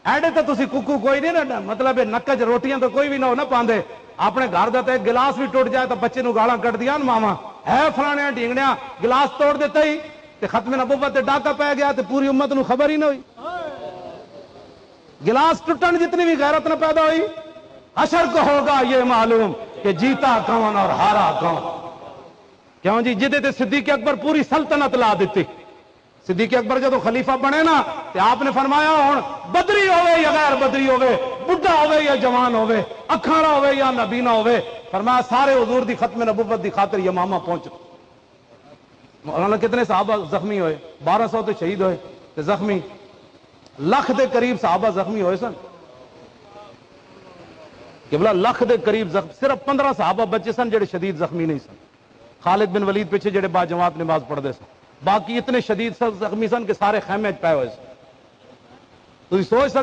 ایڈے تو تسی ککو کوئی نہیں نا، مطلب نکج روٹیاں تو کوئی بھی نہ ہو نہ پاندے، اپنے گھر دا تے گلاس بھی ٹوٹ جائے تو بچے نو گالاں کٹ دیاں ماما ہے فلانے ڈھینگڑیاں گلاس توڑ دیتا ہی تے ختم نبوت تے ڈاکہ پہ گیا تے پوری امت نو خبر ہی نہ ہوئی۔ گلاس ٹوٹن جتنی بھی غیرت نہ پیدا ہوئی، حشر کو ہوگا یہ معلوم کہ جیتا کون اور ہارا کون۔ کیوں جی جدے تے صدیق اکبر پوری سلطنت لا دیتی، صدیق اکبر جدو خلیفہ بنے نا تے آپ نے فرمایا ہون بدری ہوئے یا غیر بدری ہوئے، بڈھا ہوئے یا جوان ہوئے، اکھاڑا ہوئے یا نبینا ہوئے، فرمایا سارے حضور دی ختم نبوت دی خاطر یمامہ پہنچو۔ مولانا کتنے صحابہ زخمی ہوئے؟ 1200 تو شہید ہوئے تے زخمی لکھ دے قریب صحابہ زخمی ہوئے سن، قبلہ لکھ دے قریب زخمی، صرف 15 صحابہ بچے سن جڑے شدید زخمی نہیں سن، خالد بن ولید پیچھے جڑے با جماعت نماز پڑھ دے سن، باقی اتنے شدید زخمی سن کہ سارے خیمے پے ہوئے سن۔ تو سوچ سکتے